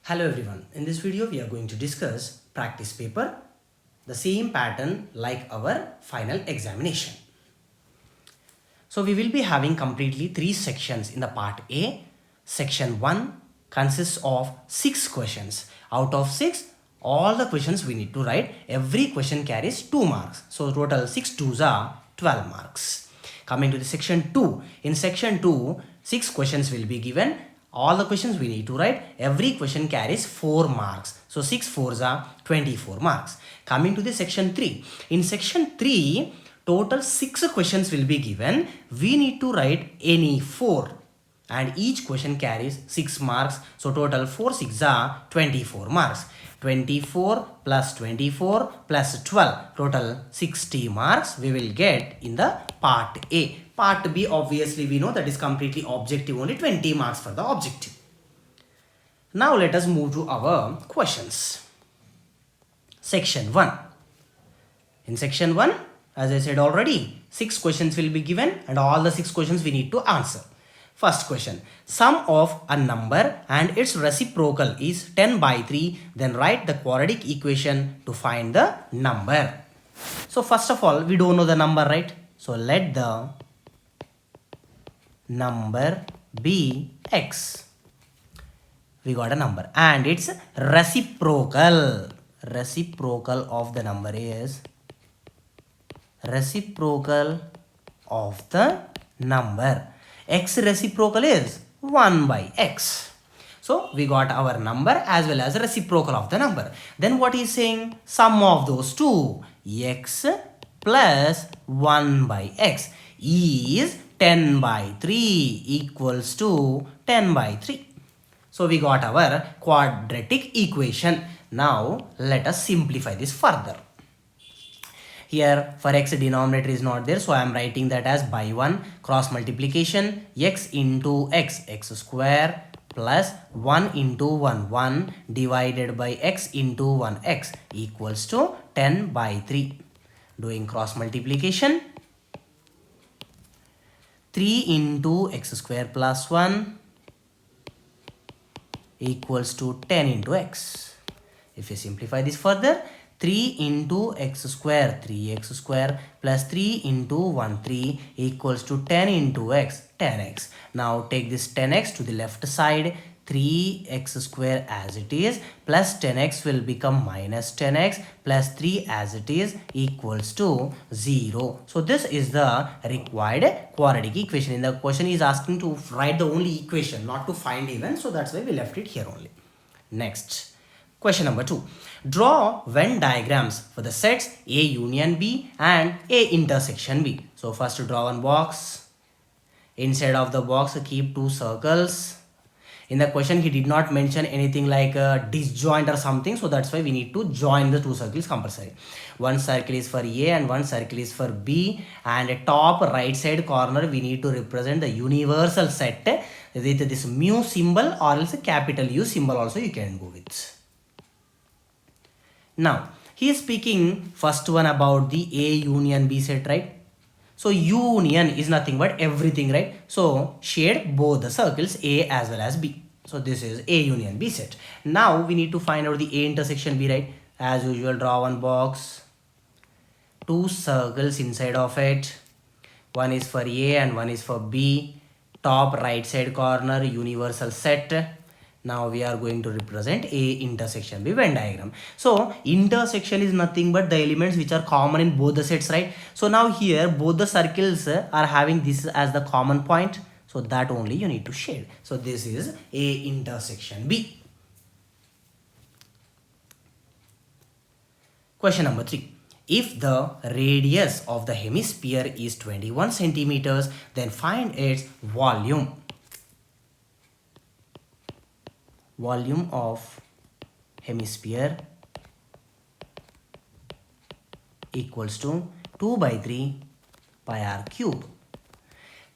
Hello everyone, in this video we are going to discuss practice paper, the same pattern like our final examination. So we will be having completely 3 sections in the part A. Section 1 consists of 6 questions. Out of 6, all the questions we need to write. Every question carries 2 marks. So total 6 2s are 12 marks. Coming to the section 2. In section 2, 6 questions will be given. All the questions we need to write. Every question carries 4 marks. So 6 4s are 24 marks. Coming to the section 3. In section 3, total 6 questions will be given. We need to write any 4. And each question carries 6 marks. So total 4 6 are 24 marks. 24 plus 24 plus 12. Total 60 marks we will get in the part A. Part B, obviously we know that is completely objective, only 20 marks for the objective. Now let us move to our questions. Section 1. In section 1, as I said already, 6 questions will be given and all the 6 questions we need to answer. First question, sum of a number and its reciprocal is 10 by 3, then write the quadratic equation to find the number. So first of all, we don't know the number, right? So let the number be x. We got a number and its reciprocal. Reciprocal of the number is reciprocal of the number. X reciprocal is 1 by x. So we got our number as well as reciprocal of the number. Then what is saying? Sum of those two, x plus 1 by x is 10 by 3 equals to 10 by 3. So we got our quadratic equation. Now let us simplify this further. Here for x denominator is not there, so I am writing that as by 1 cross multiplication x into x square plus 1 into 1 divided by x into 1x equals to 10 by 3. Doing cross multiplication, 3 into x square plus 1 equals to 10 into x. If you simplify this further, 3 into x square, 3x square plus 3 into 1, 3 equals to 10 into x, 10x. Now take this 10x to the left side, 3x square as it is plus 10x will become minus 10x plus 3 as it is equals to 0. So this is the required quadratic equation. In the question is asking to write the only equation, not to find even. So that's why we left it here only. Next. Question number 2. Draw Venn diagrams for the sets A union B and A intersection B. So first draw one box. Inside of the box keep 2 circles. In the question he did not mention anything like a disjoint or something. So that's why we need to join the 2 circles compulsory. One circle is for A and one circle is for B. And at top right side corner we need to represent the universal set with this mu symbol or else a capital U symbol also you can go with. Now, he is speaking first one about the A union B set, right? So, union is nothing but everything, right? So, shade both the circles A as well as B. So, this is A union B set. Now, we need to find out the A intersection B, right? As usual, draw one box. 2 circles inside of it. One is for A and one is for B. Top right side corner, universal set. Now we are going to represent A intersection B Venn diagram. So intersection is nothing but the elements which are common in both the sets, right? So now here both the circles are having this as the common point. So that only you need to shade. So this is A intersection B. Question number 3. If the radius of the hemisphere is 21 centimeters, then find its volume. Volume of hemisphere equals to 2 by 3 pi r cube.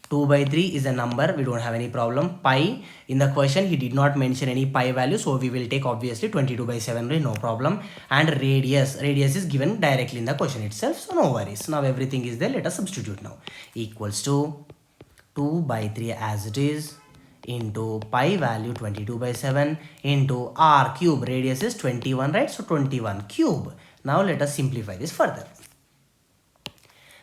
2 by 3 is a number, we don't have any problem. Pi, in the question he did not mention any pi value, so we will take obviously 22 by 7, no problem. And radius is given directly in the question itself, so no worries. Now everything is there, let us substitute now. Equals to 2 by 3 as it is into pi value 22 by 7 into r cube, radius is 21, right? So 21 cube. Now let us simplify this further.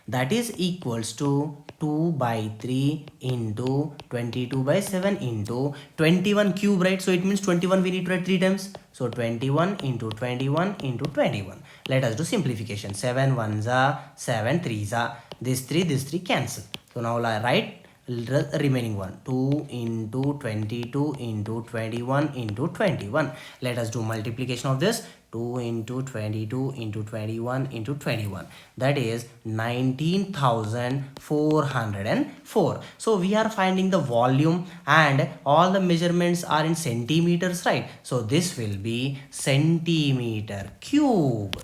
That is equals to 2 by 3 into 22 by 7 into 21 cube, right? So it means 21 we need to write 3 times. So 21 into 21 into 21. Let us do simplification. 7 1s are 7 3s are. This 3 cancel. So now I write the remaining one. 2 into 22 into 21 into 21. Let us do multiplication of this. 2 into 22 into 21 into 21. That is 19,404. So we are finding the volume and all the measurements are in centimeters, right? So this will be centimeter cube.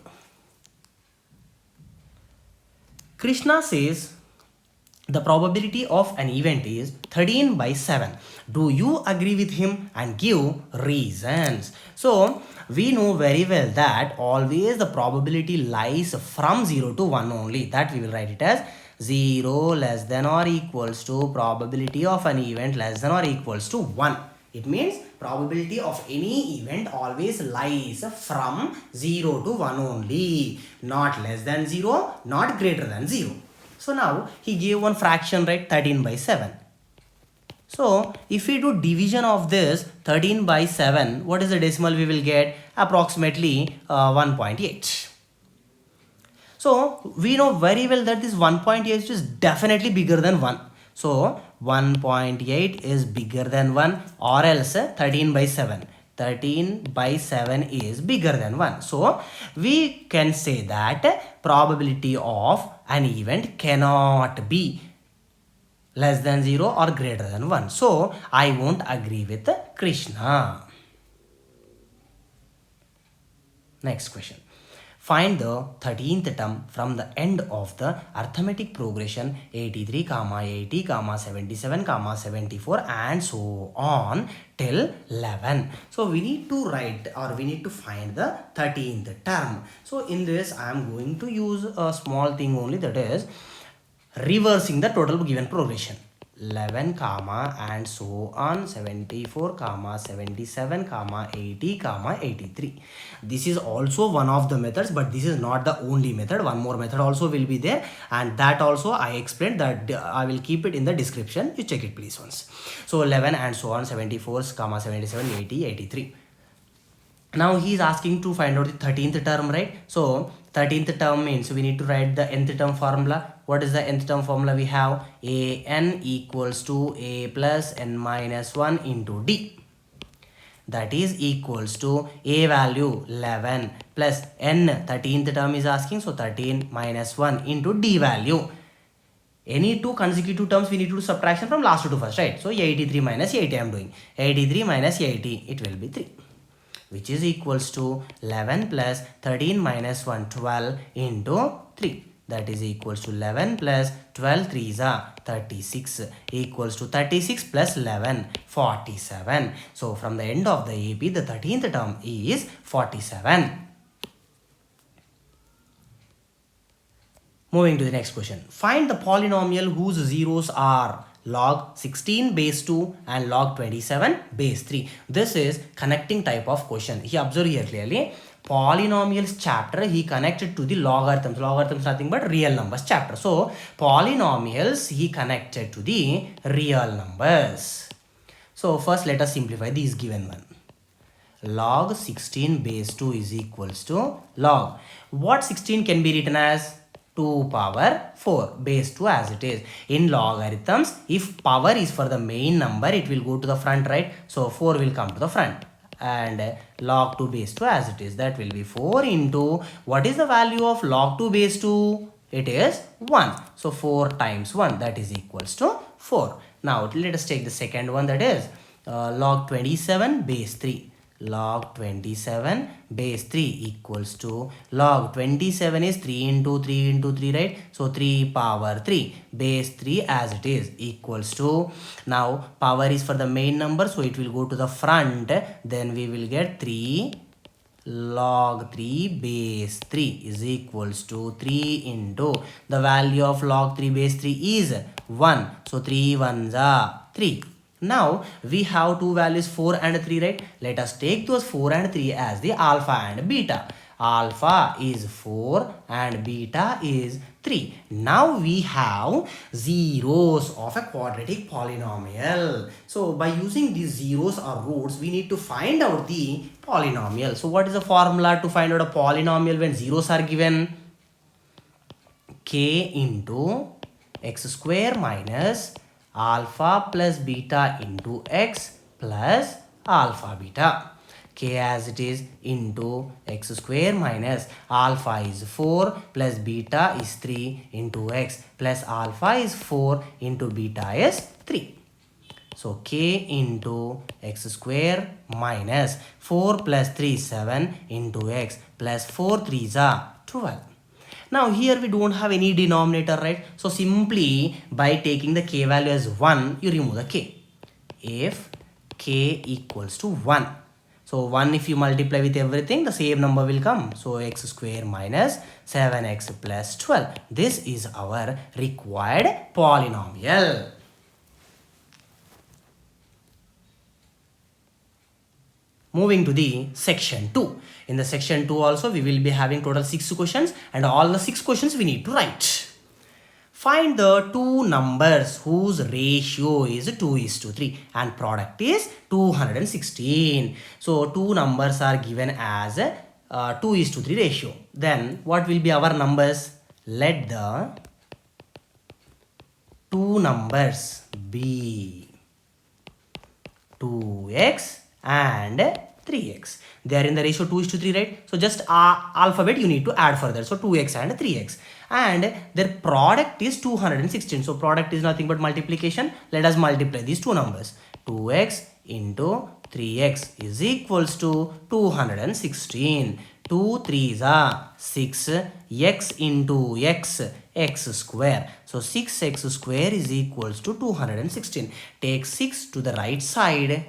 Krishna says the probability of an event is 13 by 7. Do you agree with him and give reasons? So we know very well that always the probability lies from 0 to 1 only. That we will write it as 0 less than or equals to probability of an event less than or equals to 1. It means probability of any event always lies from 0 to 1 only. Not less than 0, not greater than 0. So now he gave one fraction, right? 13 by 7. So if we do division of this 13 by 7, what is the decimal we will get? Approximately 1.8. So we know very well that this 1.8 is definitely bigger than 1. So 1.8 is bigger than 1, or else 13 by 7. 13 by 7 is bigger than 1. So we can say that probability of an event cannot be less than 0 or greater than 1. So I won't agree with Krishna. Next question. Find the 13th term from the end of the arithmetic progression 83, 80, 77, 74 and so on till 11. So we need to write or we need to find the 13th term. So in this I am going to use a small thing only, that is reversing the total given progression. 11 comma and so on, 74 comma 77 comma 80 comma 83. This is also one of the methods, but this is not the only method. One more method also will be there, and that also I explained that I will keep it in the description. You check it please once. So 11 and so on, 74 comma 77 80 83. Now he is asking to find out the 13th term, right? So 13th term means we need to write the nth term formula. What is the nth term formula? We have an equals to a plus n minus 1 into d. That is equals to a value 11 plus n, 13th term is asking, so 13 minus 1 into d value. Any two consecutive terms we need to do subtraction from last to first, right? So 83 minus 80 I am doing. 83 minus 80, it will be 3. Which is equals to 11 plus 13 minus 1, 12 into 3. That is equals to 11 plus 12 3s are 36 equals to 36 plus 11, 47. So from the end of the AP, the 13th term is 47. Moving to the next question. Find the polynomial whose zeros are log 16 base 2 and log 27 base 3. This is connecting type of question. He observe here clearly. Polynomials chapter he connected to the logarithms. Logarithms nothing but real numbers chapter. So polynomials he connected to the real numbers. So first let us simplify these given one. Log 16 base 2 is equals to log. What 16 can be written as? 2 power 4 base 2 as it is. In logarithms, if power is for the main number, it will go to the front, right? So 4 will come to the front. And log 2 base 2 as it is, that will be 4 into, what is the value of log 2 base 2? It is 1. So 4 times 1, that is equals to 4. Now let us take the second one, that is log 27 base 3. Log 27 base 3 equals to log 27 is 3 into 3 into 3, right? So 3 power 3 base 3 as it is equals to, now power is for the main number, so it will go to the front. Then we will get 3 log 3 base 3 is equals to 3 into the value of log 3 base 3 is 1. So 3 1s are 3. Now we have two values 4 and 3, right? Let us take those 4 and 3 as the alpha and beta. Alpha is 4 and beta is 3. Now we have zeros of a quadratic polynomial. So by using these zeros or roots, we need to find out the polynomial. So what is the formula to find out a polynomial when zeros are given? K into x square minus alpha plus beta into x plus alpha beta. K as it is into x square minus alpha is 4 plus beta is 3 into x plus alpha is 4 into beta is 3. So k into x square minus 4 plus 3 7 into x plus 4 3s are 12. Now here we don't have any denominator, right? So simply by taking the k value as 1, you remove the k. If k equals to 1. So 1 if you multiply with everything, the same number will come. So x square minus 7x plus 12. This is our required polynomial. Moving to the section 2. In the section 2 also we will be having total 6 questions and all the 6 questions we need to write. Find the two numbers whose ratio is 2:3 and product is 216. So two numbers are given as 2:3 ratio. Then what will be our numbers? Let the two numbers be 2x and 3x. They are in the ratio 2:3, right? So just alphabet you need to add further. So 2x and 3x. And their product is 216. So product is nothing but multiplication. Let us multiply these two numbers. 2x into 3x is equals to 216. 2 3s are 6. X into x, x square. So 6x square is equals to 216. Take 6 to the right side.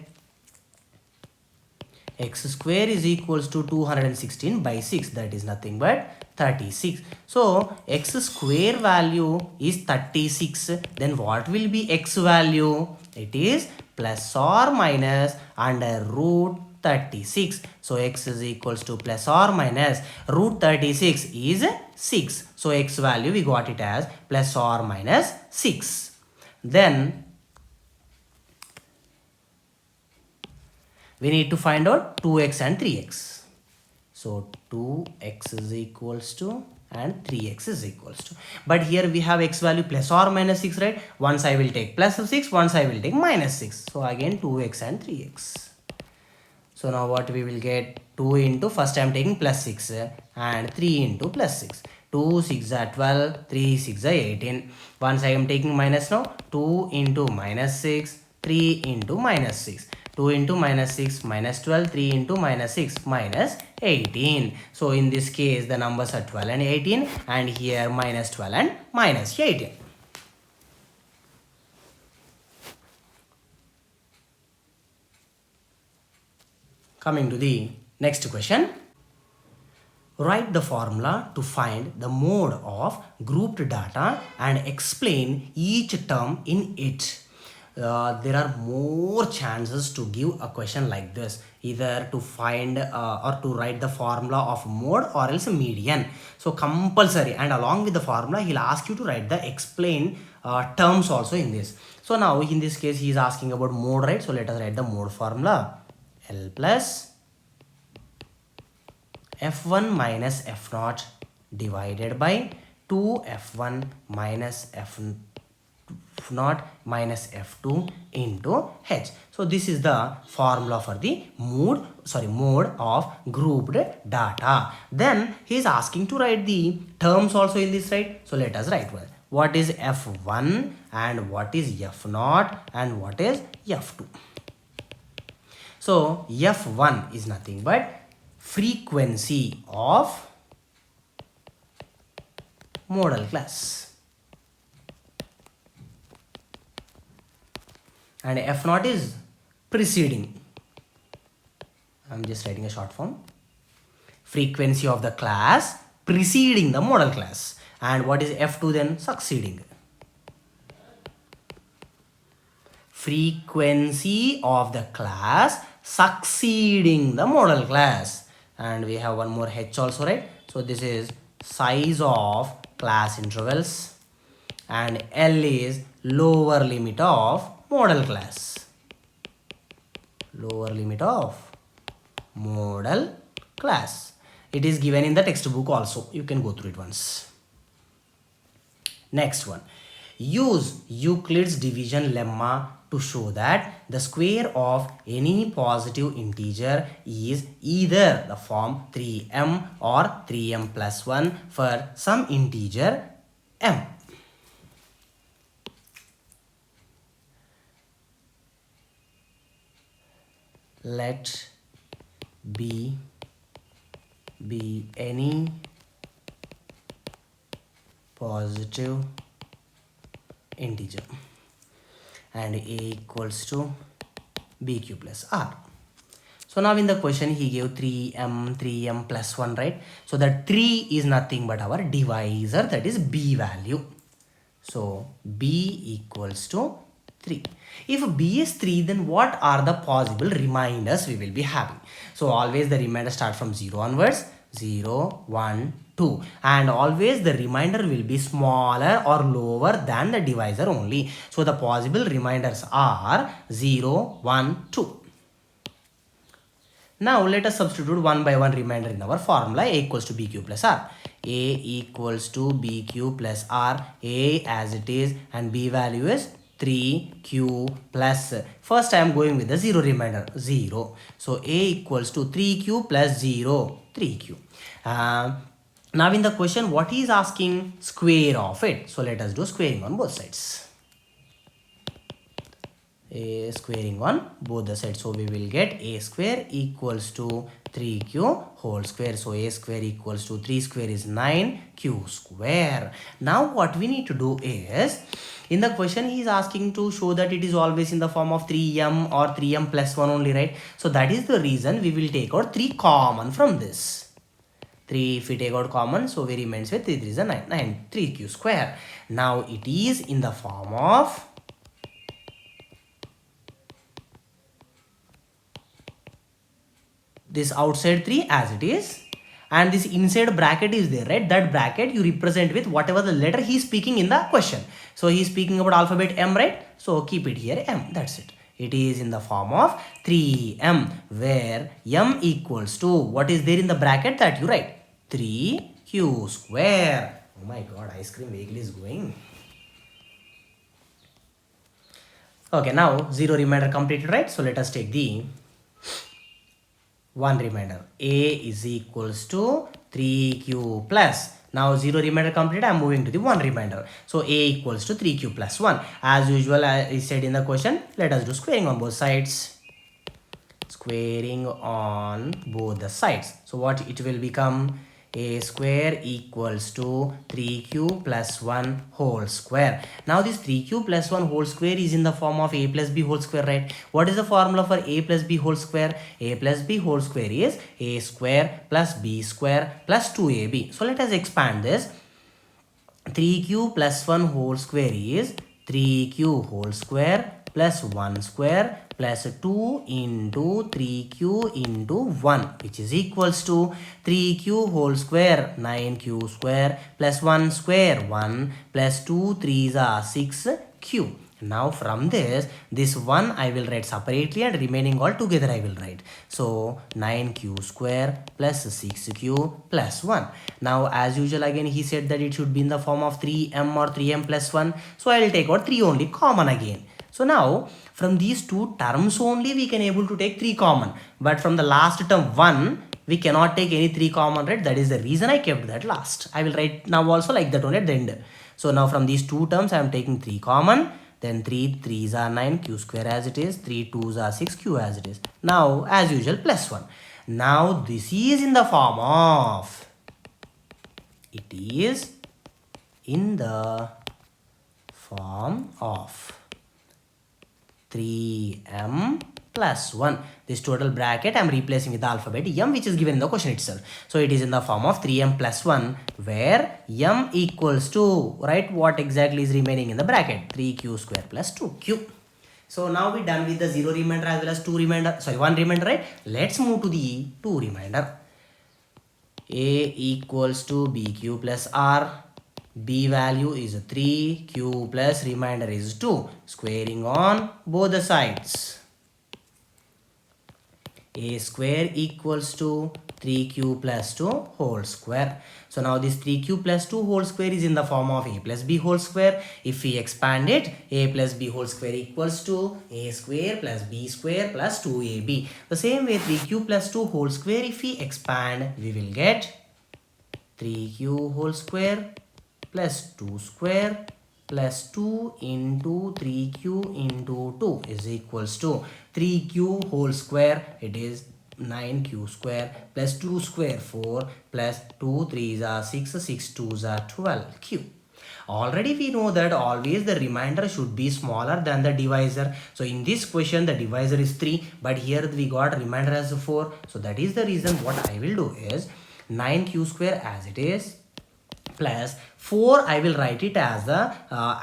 X square is equals to 216 by 6, that is nothing but 36. So x square value is 36. Then what will be x value? It is plus or minus under root 36. So x is equals to plus or minus root 36 is 6. So x value we got it as plus or minus 6. Then we need to find out 2x and 3x. So 2x is equals to and 3x is equals to. But here we have x value plus or minus 6, right? Once I will take plus 6, once I will take minus 6. So again 2x and 3x. So now what we will get? 2 into, first I am taking plus 6 and 3 into plus 6. 2 6 are 12, 3 6 are 18. Once I am taking minus now, 2 into minus 6, 3 into minus 6. 2 into minus 6 minus 12, 3 into minus 6 minus 18. So in this case the numbers are 12 and 18 and here minus 12 and minus 18. Coming to the next question. Write the formula to find the mode of grouped data and explain each term in it. There are more chances to give a question like this, either to find or to write the formula of mode or else median. So compulsory, and along with the formula he'll ask you to write the explain terms also in this. So now in this case he is asking about mode, right? So let us write the mode formula. L plus f1 minus f0 divided by 2f1 minus f0 minus f2 into h. So this is the formula for the mode of grouped data. Then he is asking to write the terms also in this, right? So let us write one. What is f1 and what is f0 and what is f2? So f1 is nothing but frequency of modal class, and f0 is preceding. I'm just writing a short form. Frequency of the class preceding the modal class. And what is f2 then? Succeeding. frequency of the class succeeding the model class. And we have one more h also, right? So this is size of class intervals, and L is lower limit of model class. Lower limit of model class. It is given in the textbook also. You can go through it once. Next one. Use Euclid's division lemma to show that the square of any positive integer is either the form 3m or 3m plus 1 for some integer m. Let b be any positive integer and a equals to bq plus r. So now in the question he gave 3m plus 1, right? So that 3 is nothing but our divisor, that is b value. So b equals to 3. If b is 3, then what are the possible reminders we will be having? So always the remainder start from 0 onwards. 0, 1, 2, and always the remainder will be smaller or lower than the divisor only. So the possible reminders are 0, 1, 2. Now let us substitute one by one remainder in our formula. A equals to bq plus r. A equals to bq plus r. A as it is, and b value is 3q plus, first I am going with the 0 remainder, 0. So a equals to 3q plus 0, 3q. Now in the question what he is asking? Square of it. So let us do squaring on both sides. A squaring on both the sides. So we will get a square equals to 3q whole square. So a square equals to 3 square is 9q square. Now what we need to do is, in the question he is asking to show that it is always in the form of 3m or 3m plus 1 only, right? So that is the reason we will take out 3 common from this. 3 if we take out common, so we remains with 3 is a 9, 3q square. Now it is in the form of this outside 3 as it is, and this inside bracket is there, right? That bracket you represent with whatever the letter he is speaking in the question. So he is speaking about alphabet m, right? So keep it here m, that's it. It is in the form of 3m, where m equals to, what is there in the bracket that you write? 3q square. Oh my god, ice cream vehicle is going. Okay, now 0 remainder completed, right? So let us take the 1 remainder. A is equals to 3q plus. Now 0 remainder completed, I am moving to the 1 remainder. So a equals to 3q plus 1. As usual, I said in the question, let us do squaring on both sides. Squaring on both the sides. So what it will become? A square equals to 3q plus 1 whole square. Now this 3q plus 1 whole square is in the form of a plus b whole square, right? What is the formula for a plus b whole square? A plus b whole square is a square plus b square plus 2ab. So let us expand this. 3q plus 1 whole square is 3q whole square plus 1 square plus 2 into 3q into 1, which is equals to 3q whole square 9q square plus 1 square 1 plus 2 3s are 6q. Now from this 1 I will write separately and remaining all together I will write. So 9q square plus 6q plus 1. Now as usual again he said that it should be in the form of 3m or 3m plus 1. So I will take out 3 only common again. So now from these two terms only we can able to take 3 common. But from the last term 1 we cannot take any 3 common, right? That is the reason I kept that last. I will write now also like that only at the end. So now from these two terms I am taking 3 common. Then 3 3s are 9, q square as it is. 3 2s are 6, q as it is. Now as usual plus 1. Now this is in the form of, it is in the form of 3m plus 1. This total bracket I am replacing with the alphabet m, which is given in the question itself. So it is in the form of 3m plus 1, where m equals to, right, what exactly is remaining in the bracket? 3q square plus 2q. So now we done with the 0 remainder as well as 2 remainder, sorry 1 remainder, right? Let's move to the 2 remainder. A equals to BQ plus R. B value is 3, Q plus remainder is 2. Squaring on both the sides. A square equals to 3Q plus 2 whole square. So now this 3Q plus 2 whole square is in the form of A plus B whole square. If we expand it, A plus B whole square equals to A square plus B square plus 2AB. The same way 3Q plus 2 whole square, if we expand, we will get 3Q whole square plus 2 square plus 2 into 3Q into 2 is equals to 3Q whole square, it is 9Q square plus 2 square 4 plus 2 3s are 6, 6 2s are 12Q. Already we know that always the remainder should be smaller than the divisor. So in this question the divisor is 3, but here we got remainder as 4. So that is the reason what I will do is 9Q square as it is plus 4 I will write it as the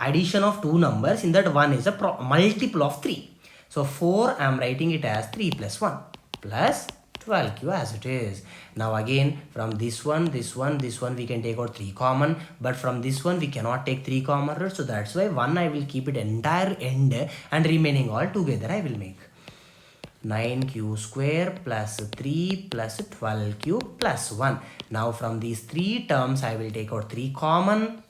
addition of two numbers, in that one is a multiple of 3. So 4 I am writing it as 3 plus 1 plus 12Q as it is. Now again from this one we can take out 3 common, but from this one we cannot take 3 common, right? So that's why 1 I will keep it entire end and remaining all together I will make 9Q square plus 3 plus 12Q plus 1. Now from these 3 terms I will take out 3 common.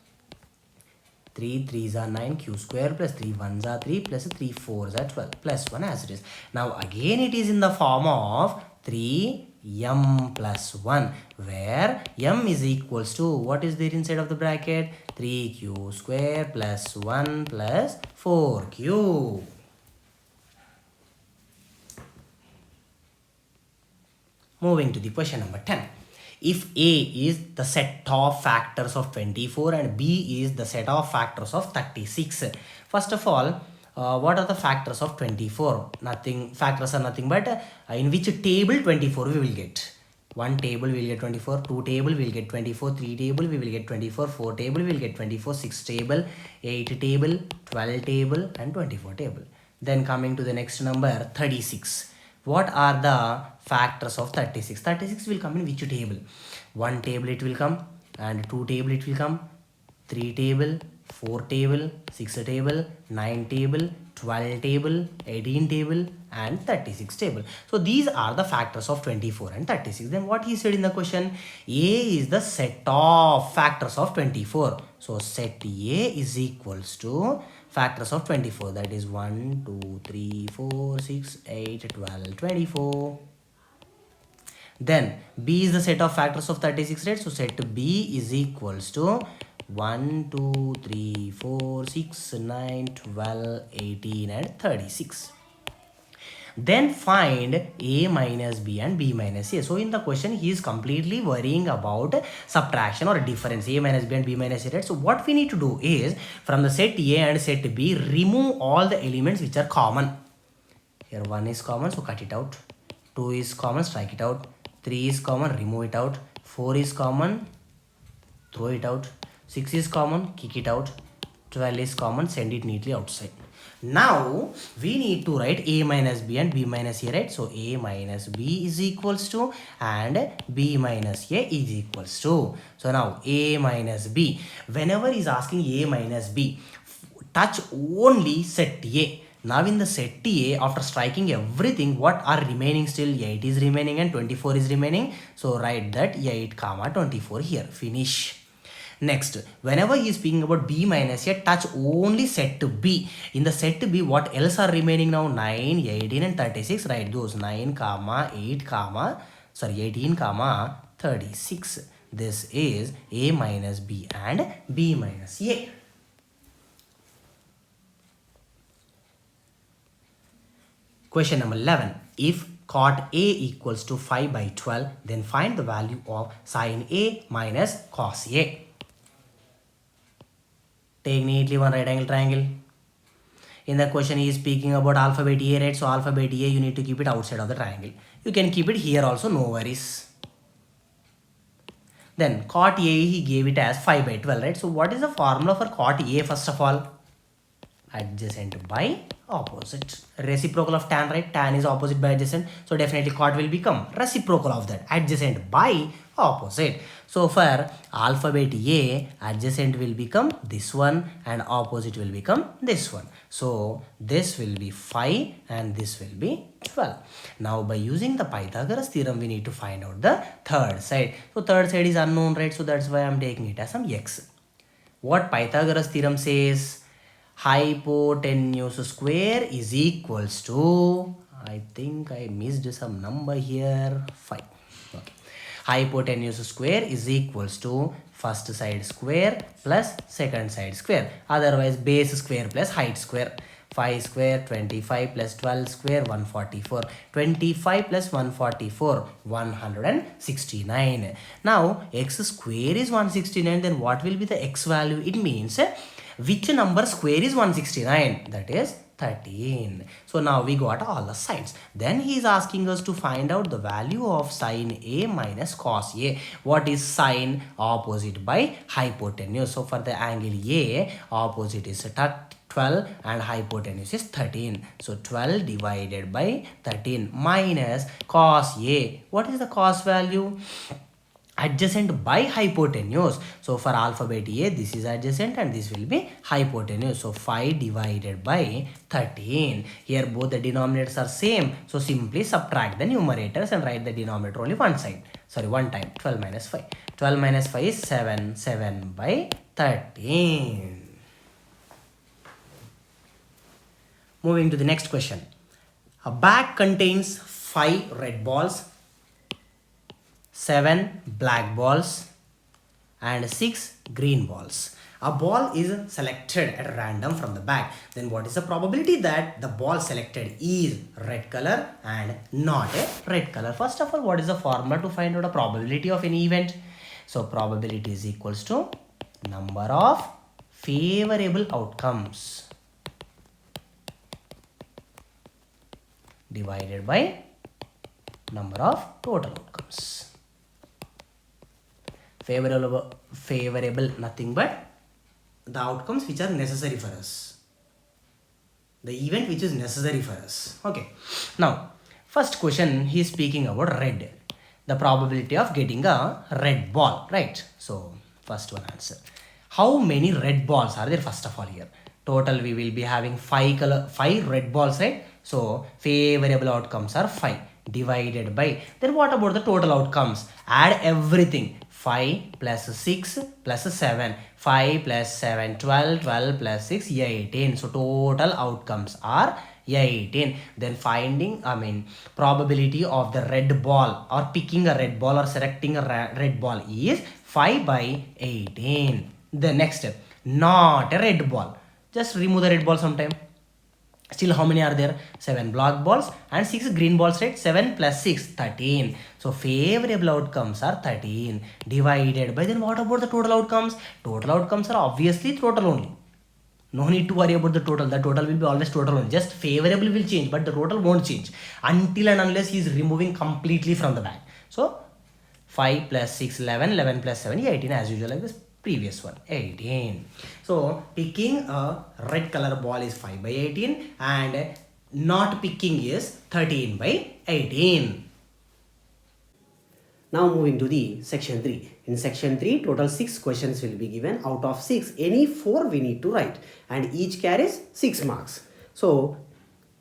3 3s are 9, Q square plus 3 1s are 3 plus 3 4s are 12 plus 1 as it is. Now again it is in the form of 3m plus 1, where m is equals to, what is there inside of the bracket? 3Q square plus 1 plus 4Q. Moving to the question number 10. If A is the set of factors of 24 and B is the set of factors of 36. First of all, what are the factors of 24? Factors are nothing but in which table 24 we will get. 1 table we will get 24, 2 table we will get 24, 3 table we will get 24, 4 table we will get 24, 6 table, 8 table, 12 table and 24 table. Then coming to the next number 36. What are the factors of 36? 36 will come in which table? 1 table it will come, and 2 table it will come, 3 table, 4 table, 6 table, 9 table, 12 table, 18 table and 36 table. So these are the factors of 24 and 36. Then what he said in the question? A is the set of factors of 24. So set A is equals to factors of 24, that is 1 2 3 4 6 8 12 24. Then B is the set of factors of 36, right? So set B is equals to 1 2 3 4 6 9 12 18 and 36. Then find A minus B and B minus A. So in the question he is completely worrying about subtraction or difference, A minus B and B minus A, right? So what we need to do is from the set A and set B, remove all the elements which are common. Here 1 is common, so cut it out. 2 is common, strike it out. 3 is common, remove it out. 4 is common, throw it out. 6 is common, kick it out. 12 is common, send it neatly outside. Now we need to write A minus B and B minus A, right? So A minus B is equals to and B minus A is equals to. So now A minus B, whenever is asking A minus B, touch only set A. Now in the set A, after striking everything, what are remaining still? 8 is remaining and 24 is remaining. So write that 8 comma 24 here. Finish. Next, whenever he is speaking about B minus A, touch only set B. In the set B, what else are remaining now? 9, 18 and 36. Write those 9 comma 8 comma 18 comma 36. This is A minus B and B minus A. Question number 11. If cot A equals to 5 by 12, then find the value of sin A minus cos A. Take neatly one right angle triangle. In the question he is speaking about alphabet A, right? So alphabet A you need to keep it outside of the triangle. You can keep it here also, no worries. Then cot A he gave it as 5 by 12, right? So what is the formula for cot A first of all? Adjacent by opposite. Reciprocal of tan, right? Tan is opposite by adjacent. So definitely cot will become reciprocal of that. Adjacent by opposite. So for alphabet A, adjacent will become this one and opposite will become this one. So this will be 5 and this will be 12. Now by using the Pythagoras theorem, we need to find out the third side. So third side is unknown, right? So that's why I'm taking it as some x. What Pythagoras theorem says? Hypotenuse square is equals to, I think I missed some number here, 5. Okay. Hypotenuse square is equals to first side square plus second side square, otherwise base square plus height square. 5 square 25 plus 12 square 144. 25 plus 144 169. Now x square is 169, then what will be the x value? It means which number square is 169? That is 13. So now we got all the sides. Then he is asking us to find out the value of sine A minus cos A. What is sine? Opposite by hypotenuse. So for the angle A, opposite is 12 and hypotenuse is 13. So 12 divided by 13 minus cos A. What is the cos value? Adjacent by hypotenuse. So for alphabet A, this is adjacent and this will be hypotenuse. So 5 divided by 13. Here both the denominators are same. So simply subtract the numerators and write the denominator only one side. Sorry, one time. 12 minus 5. 12 minus 5 is 7. 7 by 13. Moving to the next question. A bag contains 5 red balls, 7 black balls and 6 green balls. A ball is selected at random from the bag. Then what is the probability that the ball selected is red color and not a red color? First of all, what is the formula to find out a probability of any event? So probability is equals to number of favorable outcomes divided by number of total outcomes. Favorable nothing but the outcomes which are necessary for us, the event which is necessary for us. Okay, now first question, he is speaking about red, the probability of getting a red ball, right? So first one answer, how many red balls are there? First of all, here total we will be having 5 red balls, right? So favorable outcomes are 5 divided by, then what about the total outcomes? Add everything. 5 plus 6 plus 7, 5 plus 7, 12, 12 plus 6, 18. So total outcomes are 18. Then finding, probability of the red ball or picking a red ball or selecting a red ball is 5 by 18. The next step, not a red ball. Just remove the red ball sometime. Still how many are there? 7 black balls and 6 green balls, right? 7 plus 6, 13. So favorable outcomes are 13 divided by, then what about the total outcomes? Total outcomes are obviously total only. No need to worry about the total. The total will be always total only. Just favorable will change, but the total won't change until and unless he is removing completely from the bag. So 5 plus 6, 11, 11 plus 7, 18 as usual, like this previous one, 18. So picking a red color ball is 5 by 18 and not picking is 13 by 18. Now moving to the section 3. In section 3, total 6 questions will be given. Out of 6, any 4 we need to write and each carries 6 marks. So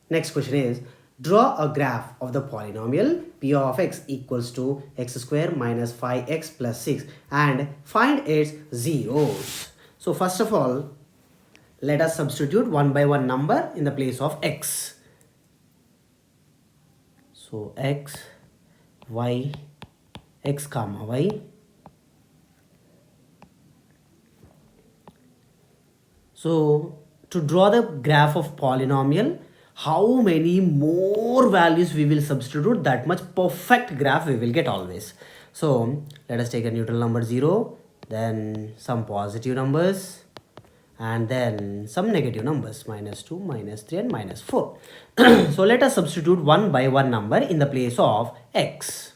next question is, draw a graph of the polynomial p of x equals to x square minus 5x plus 6 and find its zeros. So first of all, let us substitute one by one number in the place of x. So x, y, x comma y. So to draw the graph of polynomial, how many more values we will substitute, that much perfect graph we will get always. So let us take a neutral number 0, then some positive numbers and then some negative numbers, minus 2, minus 3 and minus 4. So let us substitute one by one number in the place of x.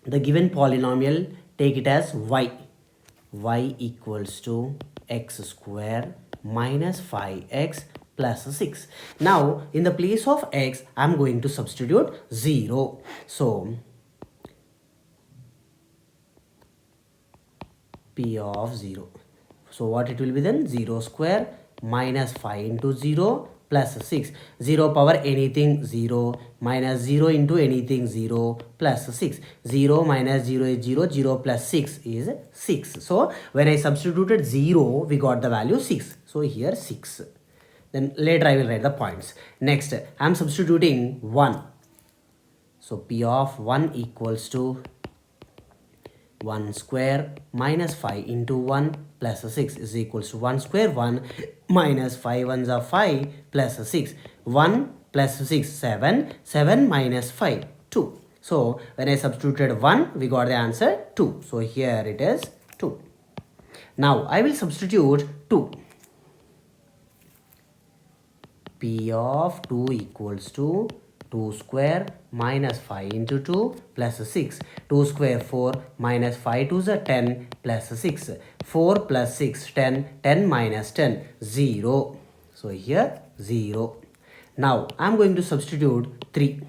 The given polynomial, take it as y. y equals to x square minus 5x plus 6. Now in the place of x I'm going to substitute 0. So p of 0. So what it will be then? 0 square minus 5 into 0 plus 6. 0 power anything 0 minus 0 into anything 0 plus 6. 0 minus 0 is 0. 0 plus 6 is 6. So when I substituted 0, we got the value 6. So here 6. Then later I will write the points. Next I am substituting 1. So p of 1 equals to 1 square minus 5 into 1 plus 6 is equals to 1 square 1 minus 5 ones are 5 plus 6. 1 plus 6 7. 7 minus 5 2. So when I substituted 1, we got the answer 2. So here it is 2. Now I will substitute 2. P of 2 equals to 2 square minus 5 into 2 plus 6. 2 square 4 minus 5 2 is 10 plus 6. 4 plus 6 10. 10 minus 10 0. So here 0. Now I am going to substitute 3.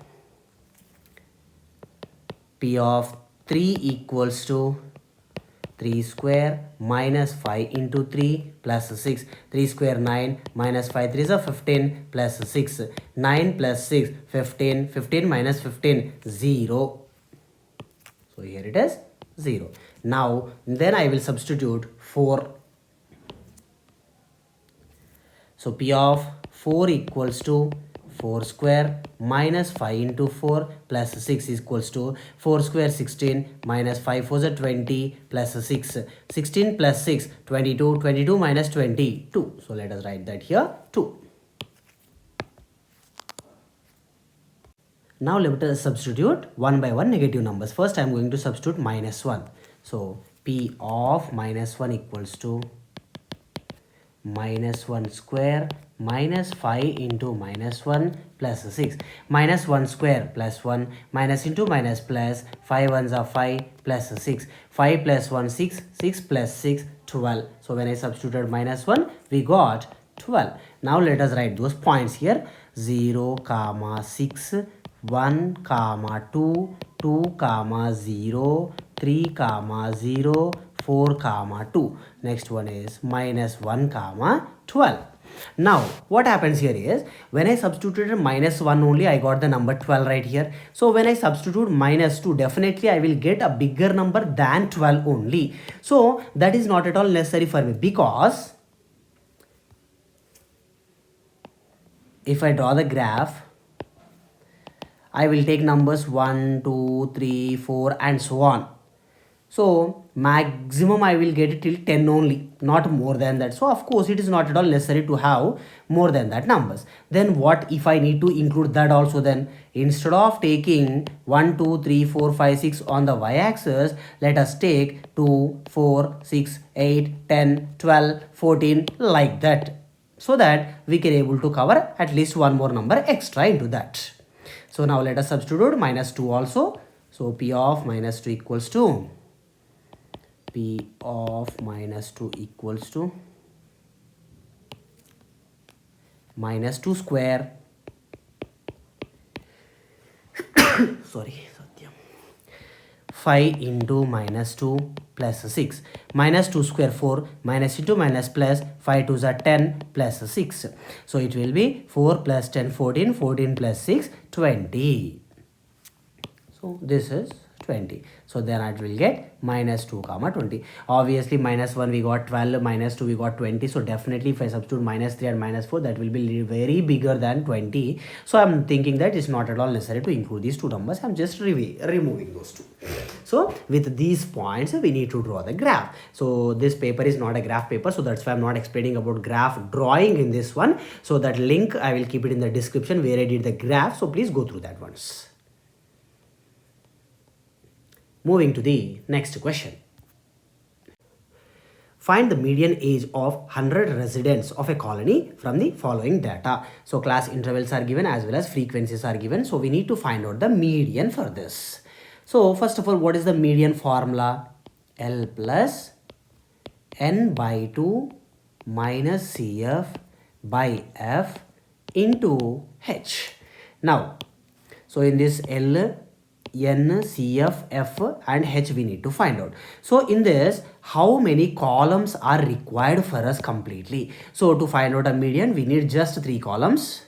P of 3 equals to 3 square minus 5 into 3 plus 6. 3 square 9 minus 5 3 is 15 plus 6. 9 plus 6 15. 15 minus 15 0. So here it is 0. Now then I will substitute 4. So P of 4 equals to 4 square minus 5 into 4 plus 6 is equals to 4 square 16 minus 5 4 is 20 plus 6. 16 plus 6 22. 22 minus 22. So let us write that here 2. Now let us substitute one by one negative numbers. First I am going to substitute minus 1. So P of minus 1 equals to minus 1 square minus 5 into minus 1 plus 6. Minus 1 square plus 1 minus into minus plus 5 ones are 5 plus 6. 5 plus 1 6. 6 plus 6 12. So when I substituted minus 1, we got 12. Now let us write those points here. 0 comma 6 1 comma 2 2 comma 0 3 comma 0 4 comma 2. Next one is minus 1 comma 12. Now what happens here is when I substituted minus 1 only, I got the number 12 right here. So when I substitute minus 2, definitely I will get a bigger number than 12 only. So that is not at all necessary for me, because if I draw the graph, I will take numbers 1 2 3 4 and so on. So maximum I will get it till 10 only, not more than that. So of course it is not at all necessary to have more than that numbers. Then what if I need to include that also? Then instead of taking 1 2 3 4 5 6 on the y-axis, let us take 2 4 6 8 10 12 14 like that, so that we can able to cover at least one more number extra into that. So now let us substitute minus 2 also. So P of minus 2 equals to P of minus 2 equals to minus 2 square sorry 5 into minus 2 plus 6. Minus 2 square 4 minus into minus plus 5 2s are 10 plus 6. So it will be 4 plus 10 14. 14 plus 6 20. So this is 20. So then I will get minus 2 comma 20. Obviously minus 1 we got 12, minus 2 we got 20. So definitely if I substitute minus 3 and minus 4, that will be very bigger than 20. So I'm thinking that it's not at all necessary to include these two numbers. I'm just removing those two. So with these points we need to draw the graph. So this paper is not a graph paper, so that's why I'm not explaining about graph drawing in this one. So that link I will keep it in the description where I did the graph. So please go through that once. Moving to the next question. Find the median age of 100 residents of a colony from the following data. So class intervals are given as well as frequencies are given. So we need to find out the median for this. So first of all, what is the median formula? L plus n by 2 minus Cf by f into h. Now, so in this L, N, Cf, F and H we need to find out. So in this, how many columns are required for us completely? So to find out a median, we need just 3 columns.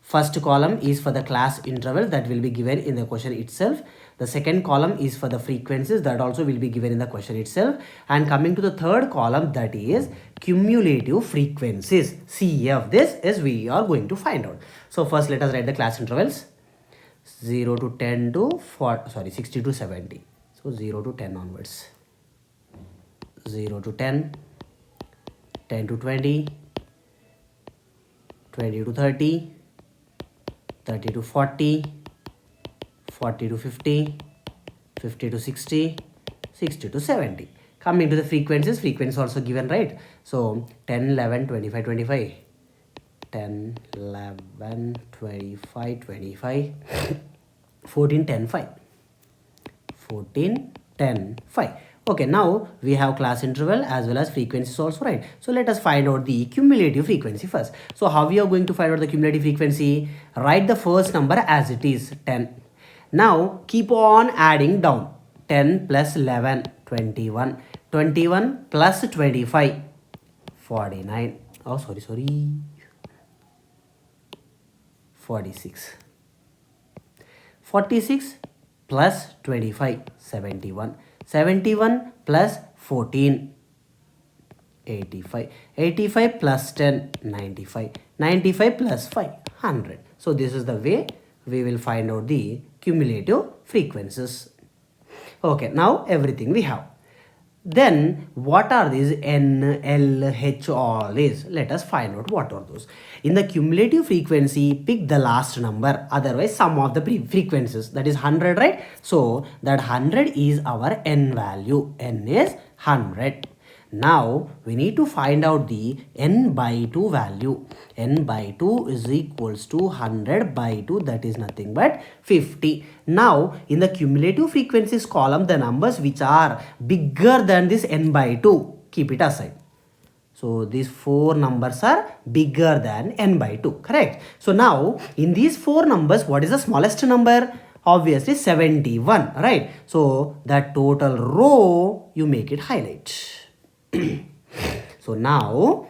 First column is for the class interval that will be given in the question itself. The second column is for the frequencies that also will be given in the question itself. And coming to the third column, that is cumulative frequencies, CF. This is we are going to find out. So first let us write the class intervals. 0 to 10 to 60 to 70. So 0 to 10 onwards. 0 to 10, 10 to 20, 20 to 30, 30 to 40, 40 to 50, 50 to 60, 60 to 70. Coming to the frequencies, frequency also given, right? So 10, 11, 25, 25. 10, 11, 25, 25, 14, 10, 5. 14, 10, 5. Okay, now we have class interval as well as frequencies also, right? So let us find out the cumulative frequency first. So how we are going to find out the cumulative frequency? Write the first number as it is, 10. Now keep on adding down. 10 plus 11, 21. 21 plus 25, 49. Oh, sorry. 46. 46 plus 25, 71. 71 plus 14, 85. 85 plus 10, 95. 95 plus 5, 100. So this is the way we will find out the cumulative frequencies. Okay, now everything we have. Then what are these N, L, H, all is? Let us find out what are those. In the cumulative frequency, pick the last number, otherwise sum of the frequencies, that is 100, right? So that 100 is our N value. N is 100. Now we need to find out the N by 2 value. N by 2 is equals to 100 by 2, that is nothing but 50. Now in the cumulative frequencies column, the numbers which are bigger than this N by 2, keep it aside. So these 4 numbers are bigger than N by 2, correct? So now in these 4 numbers, what is the smallest number? Obviously 71, right? So that total row, you make it highlight. So now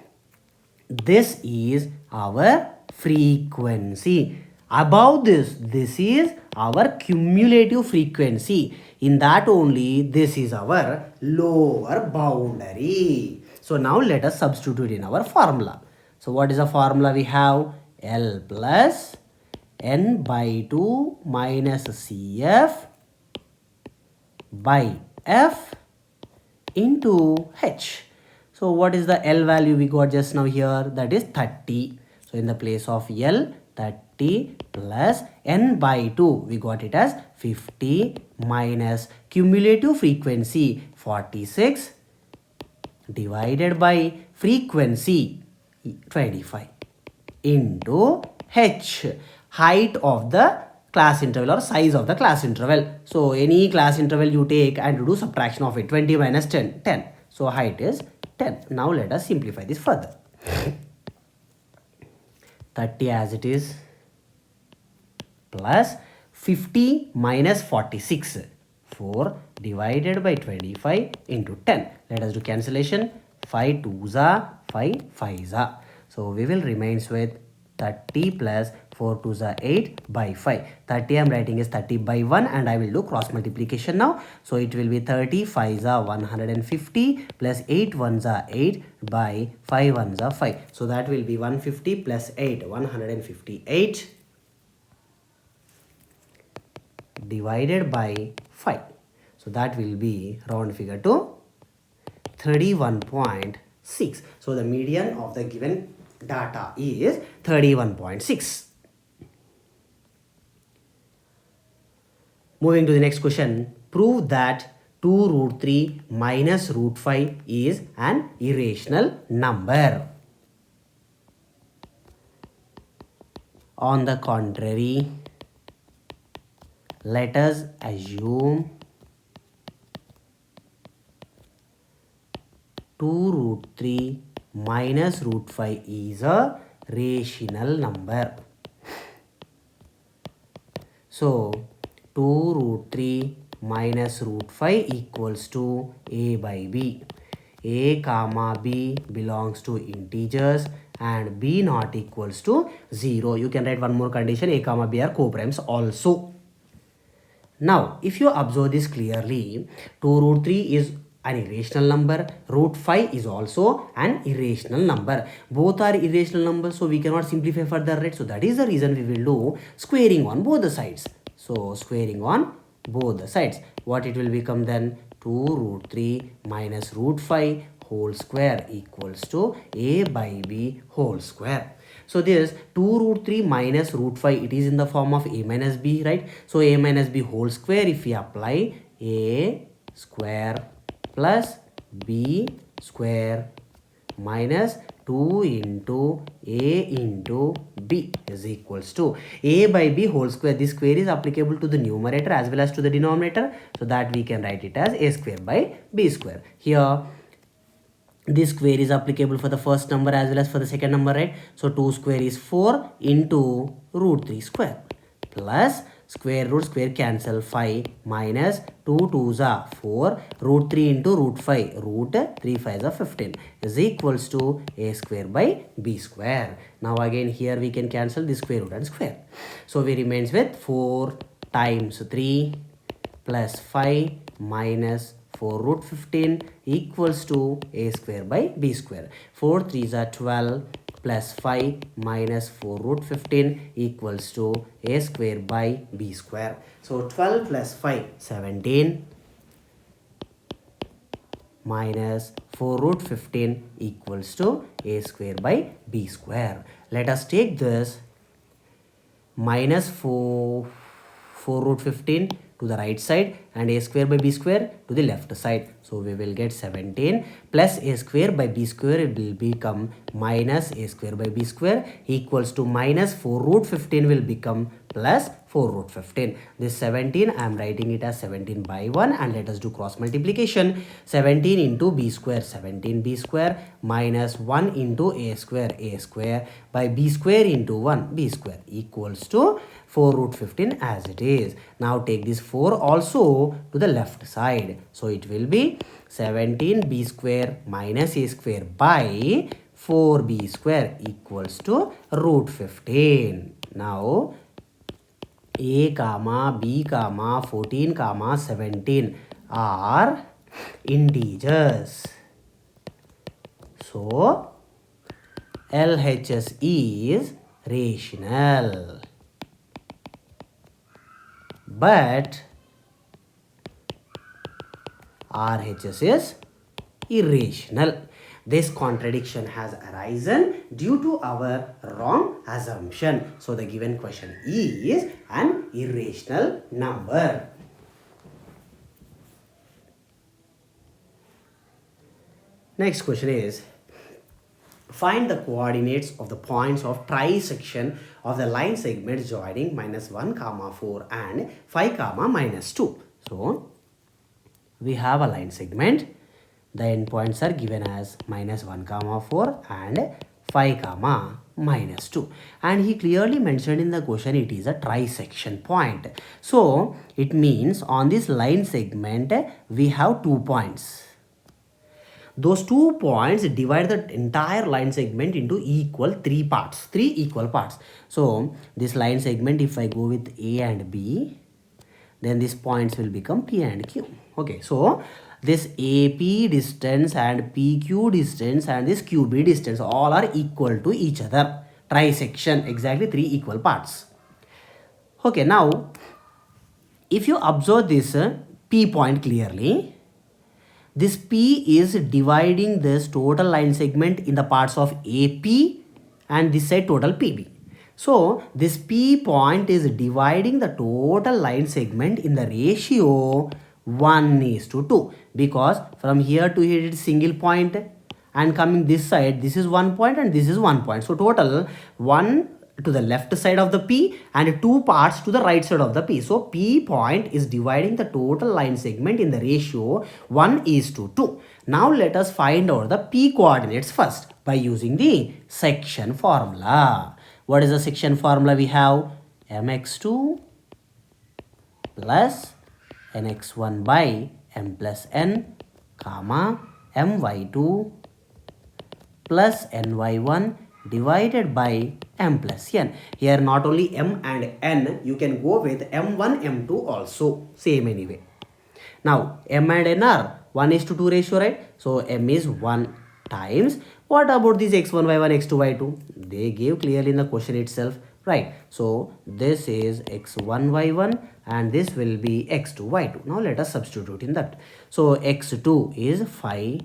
this is our frequency. Above this is our cumulative frequency. In that only, this is our lower boundary. So now let us substitute in our formula. So what is the formula we have? L plus N by 2 minus Cf by F into H. So what is the L value we got just now here? That is 30. So in the place of L, 30 plus N by 2, we got it as 50 minus cumulative frequency 46 divided by frequency 25 into H, height of the class interval or size of the class interval. So any class interval you take and you do subtraction of it. 20 minus 10, 10. So height is 10. Now let us simplify this further. 30 as it is plus 50 minus 46. 4 divided by 25 into 10. Let us do cancellation. 5 2s are 5 5s are. So we will remains with 30 plus 4 2s are 8 by 5. 30 I am writing is 30 by 1 and I will do cross multiplication now. So it will be 30 5s are 150 plus 8 1s are 8 by 5 1s are 5. So that will be 150 plus 8, 158 divided by 5. So that will be round figure to 31.6. So the median of the given data is 31.6. Moving to the next question. Prove that 2 root 3 minus root 5 is an irrational number. On the contrary, let us assume 2 root 3 minus root 5 is a rational number. So 2 root 3 minus root 5 equals to a by b. A comma b belongs to integers and b not equals to 0. You can write one more condition, a comma b are co-primes also. Now, if you observe this clearly, 2 root 3 is an irrational number, root 5 is also an irrational number. Both are irrational numbers, so we cannot simplify further, right? So that is the reason we will do squaring on both the sides. So squaring on both the sides. What it will become then? 2 root 3 minus root 5 whole square equals to a by b whole square. So this 2 root 3 minus root 5, it is in the form of a minus b, right? So a minus b whole square, if we apply a square plus b square minus 2 into a into b is equals to a by b whole square. This square is applicable to the numerator as well as to the denominator, so that we can write it as a square by b square. Here this square is applicable for the first number as well as for the second number, right? So 2 square is 4 into root 3 square plus square root square cancel 5 minus 2 2s are 4 root 3 into root 5 root 3 5s are 15 is equals to a square by b square. Now again here we can cancel the square root and square. So we remains with 4 times 3 plus 5 minus 4 root 15 equals to a square by b square. 4 3s are 12 plus 5 minus 4 root 15 equals to a square by b square. So 12 plus 5 17 minus 4 root 15 equals to a square by b square. Let us take this minus 4 root 15 to the right side and a square by b square to the left side. So we will get 17 plus a square by b square, it will become minus a square by b square equals to minus 4 root 15 will become plus 4 root 15. This 17 I am writing it as 17 by 1 and let us do cross multiplication. 17 into b square 17 b square minus 1 into a square by b square into 1 b square equals to 4 root 15 as it is. Now take this 4 also to the left side. So it will be 17b square minus a square by 4b square equals to root 15. Now a comma b comma 14 comma 17 are integers. So LHS is rational, but RHS is irrational. This contradiction has arisen due to our wrong assumption. So the given question is an irrational number. Next question is, find the coordinates of the points of trisection of the line segments joining minus 1 comma 4 and 5 comma minus 2. So we have a line segment. The endpoints are given as minus 1 comma 4 and 5 comma minus 2. And he clearly mentioned in the question it is a trisection point. So it means on this line segment we have 2 points. Those 2 points divide the entire line segment into three equal parts. So this line segment, if I go with A and B, then these points will become P and Q. Okay, so this AP distance and PQ distance and this QB distance all are equal to each other. Trisection, exactly 3 equal parts. Okay, now if you observe this P point clearly, this P is dividing this total line segment in the parts of AP and this side total PB. So this P point is dividing the total line segment in the ratio 1:2, because from here to here it is single point and coming this side this is 1 point and this is 1 point. So total 1 to the left side of the P and 2 parts to the right side of the P. So P point is dividing the total line segment in the ratio 1:2. Now let us find out the P coordinates first by using the section formula. What is the section formula we have? Mx2 plus nx1 by m plus n, comma my2 plus ny1 divided by m plus n. Here not only m and n, you can go with m1, m2 also, same anyway. Now m and n are 1:2 ratio, right? So m is 1 times. What about these x1, y1, x2, y2? They gave clearly in the question itself, right? So this is x1, y1 and this will be x2, y2. Now let us substitute in that. So x2 is 5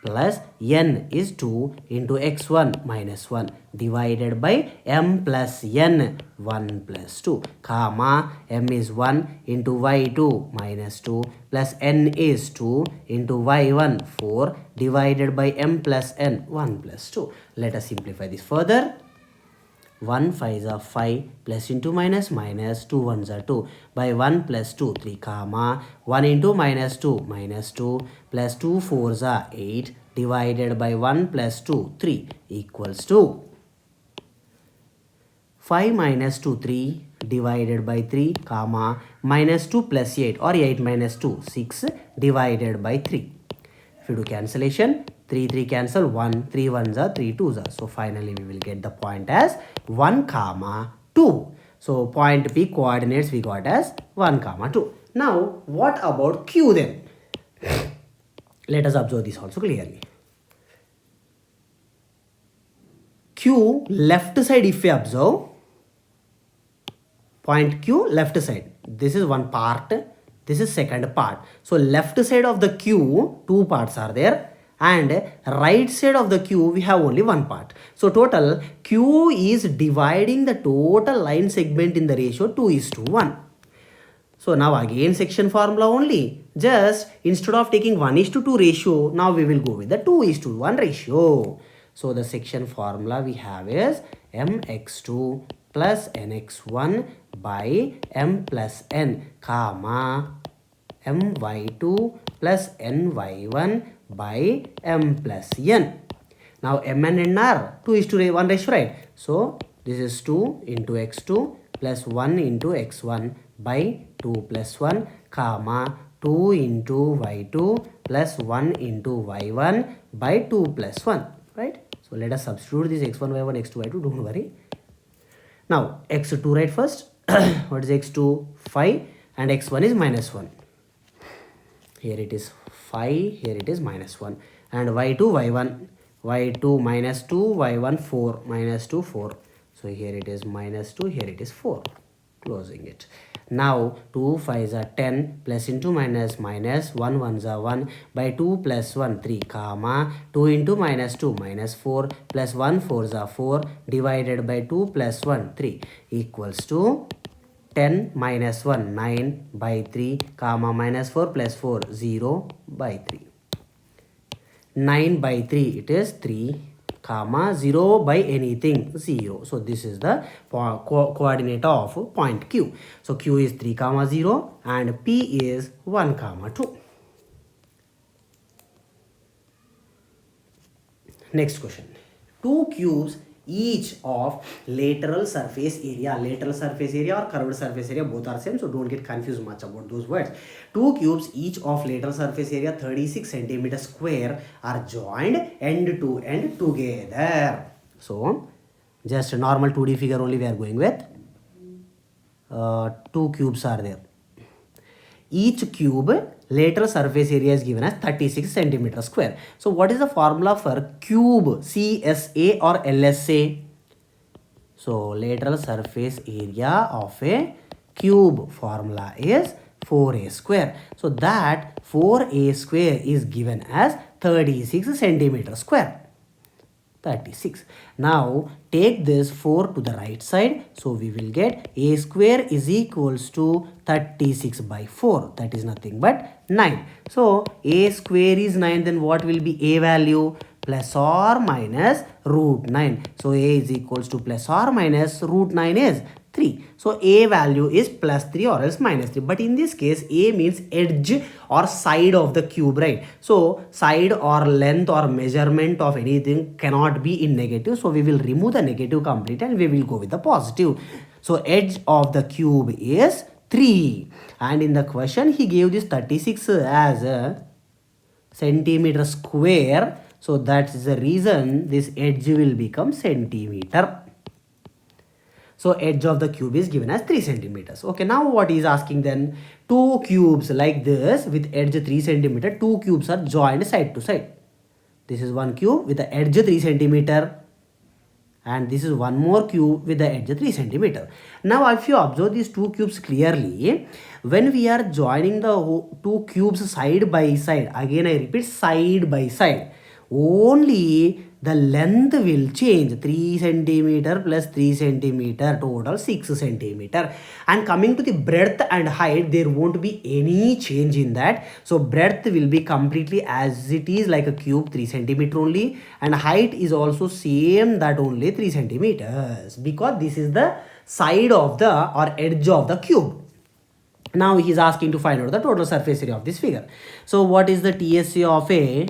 plus n is 2 into x1 minus 1 divided by m plus n 1 plus 2, comma m is 1 into y2 minus 2 plus n is 2 into y1 4 divided by m plus n 1 plus 2. Let us simplify this further. 1 5s are 5 plus into minus minus 2 1s are 2 by 1 plus 2 3, comma 1 into minus 2 minus 2 plus 2 4s are 8 divided by 1 plus 2 3 equals to 5 minus 2 3 divided by 3, comma minus 2 plus 8 or 8 minus 2 6 divided by 3. If you do cancellation, 3 3 cancel, 1 3 1s are 3 2s are. So finally we will get the point as 1 comma 2. So point P coordinates we got as 1 comma 2. Now what about Q then? Let us observe this also clearly. Q left side, if we observe, point Q left side, this is one part, this is second part. So left side of the Q, 2 parts are there, and right side of the Q we have only one part. So total Q is dividing the total line segment in the ratio 2:1. So now again section formula only. Just instead of taking 1:2 ratio, now we will go with the 2:1 ratio. So the section formula we have is mx2 plus nx1 by m plus n, comma my2 plus ny1 by m plus n. Now m and n are 2:1 ratio, right? So this is 2 into x2 plus 1 into x1 by 2 plus 1, comma 2 into y2 plus 1 into y1 by 2 plus 1, right? So let us substitute this x1, y1, x2, y2, don't worry. Now x2 right first. What is x2? 5 and x1 is minus 1. Here it is 5, here it is minus 1. And y2, y1, y2 minus 2, y1 4, minus 2, 4. So here it is minus 2, here it is 4. Closing it. Now 2 5s are 10 plus into minus minus 1 1s are 1 by 2 plus 1 3, comma 2 into minus 2 minus 4 plus 1 4s are 4 divided by 2 plus 1 3 equals to 10 minus 1 9 by 3, comma minus 4 plus 4 0 by 3. 9 by 3 it is 3, comma 0 by anything 0. So this is the coordinate of point Q. So Q is 3 comma 0 and P is 1 comma 2. Next question. Two cubes each of lateral surface area or curved surface area, both are same, so don't get confused much about those words. Two cubes each of lateral surface area 36 centimeter square are joined end to end together. So just a normal 2D figure only we are going with. Two cubes are there. Each cube lateral surface area is given as 36 centimeter square. So what is the formula for cube, CSA or LSA? So lateral surface area of a cube formula is 4a square. So that 4a square is given as 36 centimeter square. 36. Now take this 4 to the right side. So we will get a square is equals to 36 by 4. That is nothing but 9. So a square is 9. Then what will be a value? plus or minus root 9. So a is equals to plus or minus root 9 is 3. So a value is plus 3 or else minus 3. But in this case, a means edge or side of the cube, right? So side or length or measurement of anything cannot be in negative. So we will remove the negative completely and we will go with the positive. So edge of the cube is 3. And in the question, he gave this 36 as a centimeter square. So that is the reason this edge will become centimeter. So edge of the cube is given as 3 centimeters. Okay, now what he is asking then? Two cubes like this with edge 3 centimeter. Two cubes are joined side to side. This is one cube with the edge 3 centimeter. And this is one more cube with the edge 3 centimeter. Now if you observe these two cubes clearly, when we are joining the two cubes side by side, again I repeat, side by side, only the length will change. 3 centimeter plus 3 centimeter, total 6 centimeter. And coming to the breadth and height, there won't be any change in that. So breadth will be completely as it is, like a cube, 3 centimeter only, and height is also same, that only 3 centimeters, because this is the side of the or edge of the cube. Now he is asking to find out the total surface area of this figure. So what is the TSA of a,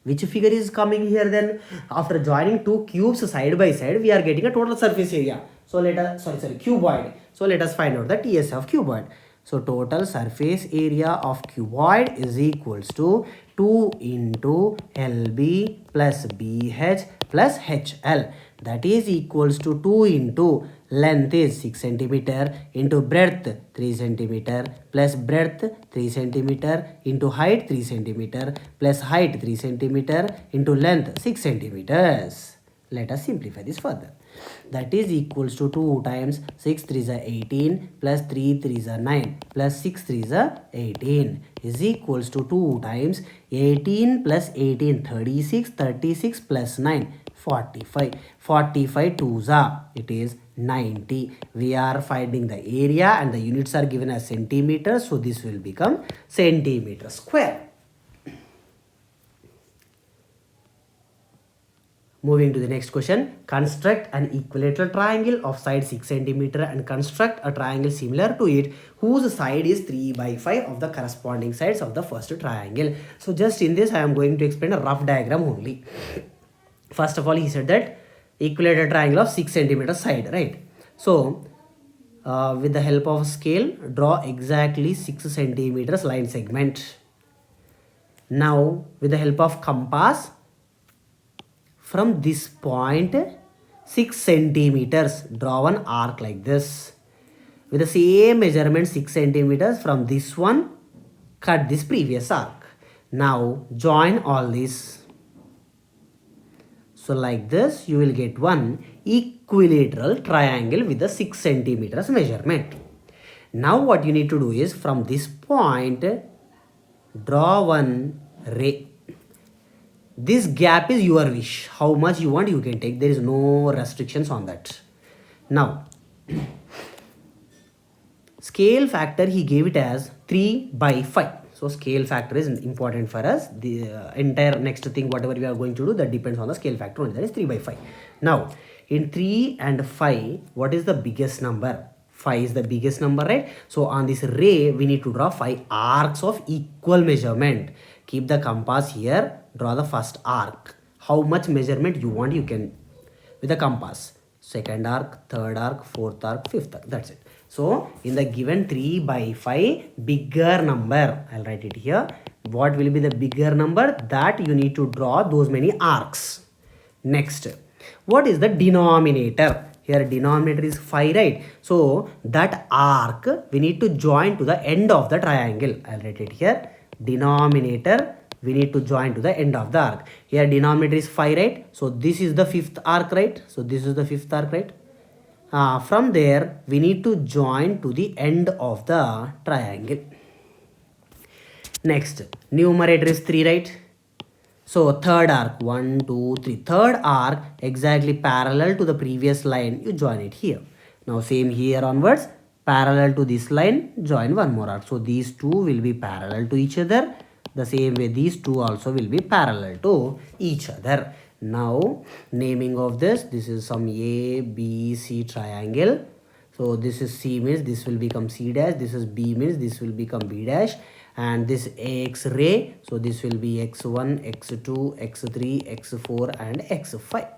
which figure is coming here then? After joining two cubes side by side, we are getting a total surface area. So let us, cuboid. So let us find out the TSA of cuboid. So total surface area of cuboid is equals to 2 into LB plus BH plus HL. That is equals to 2 into length is 6 centimeter into breadth 3 centimeter plus breadth 3 centimeter into height 3 centimeter plus height 3 centimeter into length 6 centimeters. Let us simplify this further. That is equals to 2 times 6 3 is 18 plus 3 3 is 9 plus 6 3 is 18 is equals to 2 times 18 plus 18 36 36 plus 9 45 45 2s are, it is 90. We are finding the area and the units are given as centimeters, so this will become centimeter square. Moving to the next question, construct an equilateral triangle of side 6 centimeter and construct a triangle similar to it whose side is 3 by 5 of the corresponding sides of the first triangle. So just in this I am going to explain a rough diagram only. First of all, he said that equilateral triangle of 6 centimeter side, right? So with the help of scale, draw exactly 6 centimeters line segment. Now with the help of compass, from this point 6 centimeters, draw an arc like this. With the same measurement 6 centimeters from this one, cut this previous arc. Now join all this. So like this, you will get one equilateral triangle with the 6 centimeters measurement. Now what you need to do is, from this point, draw one ray. This gap is your wish. How much you want, you can take. There is no restrictions on that. Now, scale factor, he gave it as 3 by 5. So scale factor is important for us. The entire next thing, whatever we are going to do, that depends on the scale factor only. That is 3 by 5. Now, in 3 and 5, what is the biggest number? 5 is the biggest number, right? So on this ray, we need to draw 5 arcs of equal measurement. Keep the compass here. Draw the first arc. How much measurement you want, you can with the compass. Second arc, third arc, fourth arc, fifth arc. That's it. So in the given 3 by 5 bigger number, I'll write it here. What will be the bigger number? That you need to draw those many arcs. Next, what is the denominator? Here denominator is 5, right? So that arc we need to join to the end of the triangle. I'll write it here. Denominator we need to join to the end of the arc. Here denominator is 5, right? So this is the fifth arc, right? So this is the fifth arc, right? From there we need to join to the end of the triangle. Next, numerator is 3, right? So third arc, 1 2 3, third arc exactly parallel to the previous line, you join it here. Now same here onwards, parallel to this line, join one more arc. So these two will be parallel to each other. The same way these two also will be parallel to each other. Now naming of this is some A B C triangle. So this is C means this will become C dash, this is B means this will become B dash, and this X-ray, so this will be X1, X2, X3, X4 and X5.